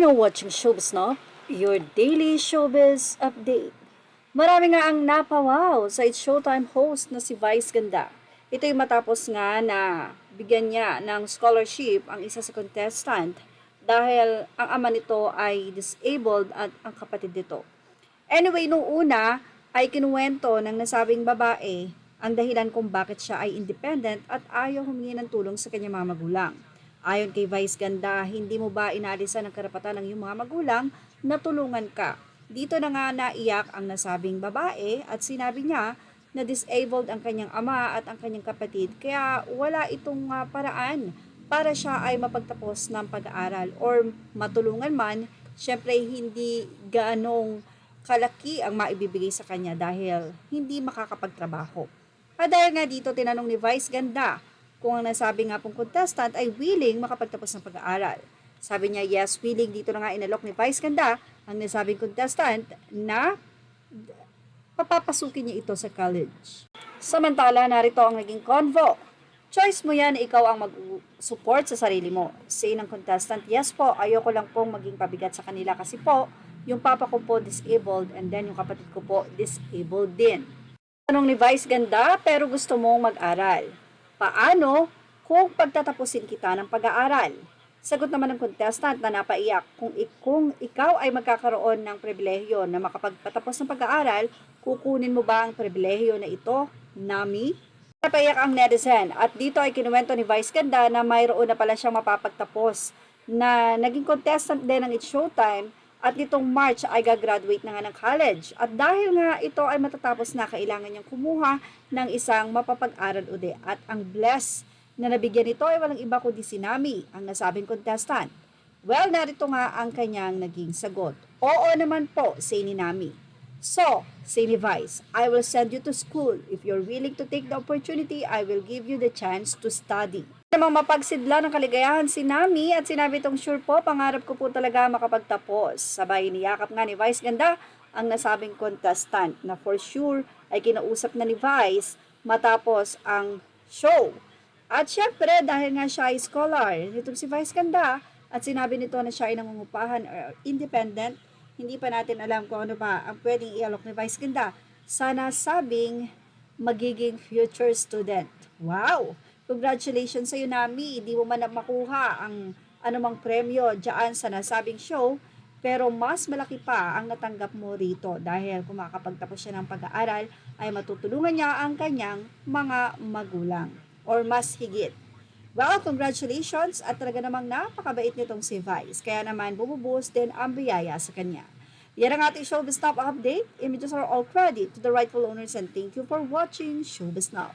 now watching Showbiz Now, your daily showbiz update. Marami nga ang napawaw sa It's Showtime host na si Vice Ganda. Ito'y matapos nga na bigyan niya ng scholarship ang isa sa contestant dahil ang ama nito ay disabled at ang kapatid nito. Anyway, nung una ay kinuwento ng nasabing babae ang dahilan kung bakit siya ay independent at ayaw humingi ng tulong sa kanyang mga magulang. Ayon kay Vice Ganda, hindi mo ba inalisan ang karapatan ng iyong mga magulang na tulungan ka? Dito na nga naiyak ang nasabing babae at sinabi niya na disabled ang kanyang ama at ang kanyang kapatid kaya wala itong paraan para siya ay mapagtapos ng pag-aaral or matulungan man, syempre hindi ganong kalaki ang maibibigay sa kanya dahil hindi makakapagtrabaho. At dahil nga dito tinanong ni Vice Ganda kung ang nasabi nga pong contestant ay willing makapagtapos ng pag-aaral. Sabi niya, yes, willing. Dito na nga inalok ni Vice Ganda ang nasabing contestant na papapasukin niya ito sa college. Samantala, narito ang naging convo. Choice mo yan, ikaw ang mag-support sa sarili mo. Say ng contestant, yes po, ayoko lang pong maging pabigat sa kanila kasi po, yung papa ko po disabled and then yung kapatid ko po disabled din. Tanong ni Vice Ganda, pero gusto mong mag-aral. Paano kung pagtatapusin kita ng pag-aaral? Sagot naman ng contestant na napaiyak, kung ikaw ay magkakaroon ng pribilehiyo na makapagpatapos ng pag-aaral, kukunin mo ba ang pribilehiyo na ito, Nami? Napaiyak ang netizen at dito ay kinuwento ni Vice Ganda na mayroon na pala siyang mapapagtapos na naging contestant din ng It's Showtime at nitong March ay gagraduate na nga ng college. At dahil nga ito ay matatapos na, kailangan niyang kumuha ng isang mapapag-aral uli. At ang bless na nabigyan nito ay walang iba kundi si Nami, ang nasabing contestant. Well, narito nga ang kanyang naging sagot. Oo naman po, say ni Nami. So, say ni Vice, I will send you to school. If you're willing to take the opportunity, I will give you the chance to study. Namang mapagsidla ng kaligayahan si Nami at sinabi itong sure po, pangarap ko po talaga makapagtapos. Sabay niyakap nga ni Vice Ganda ang nasabing contestant na for sure ay kinausap na ni Vice matapos ang show. At syempre dahil nga siya ay scholar, nitong si Vice Ganda at sinabi nito na siya ay nangungupahan or independent, hindi pa natin alam kung ano ba ang pwedeng ialok ni Vice Ganda. Sana sabing magiging future student. Wow! Congratulations sa iyo, Nami. Hindi mo man makuha ang anumang premyo dyan sa nasabing show, pero mas malaki pa ang natanggap mo rito dahil kung makakapagtapos siya ng pag-aaral ay matutulungan niya ang kanyang mga magulang or mas higit. Well, congratulations at talaga namang napakabait nitong si Vice. Kaya naman bumubuhos din ang biyaya sa kanya. Yan ang ating Showbiz Now update. Images are all credit to the rightful owners and thank you for watching Showbiz Now.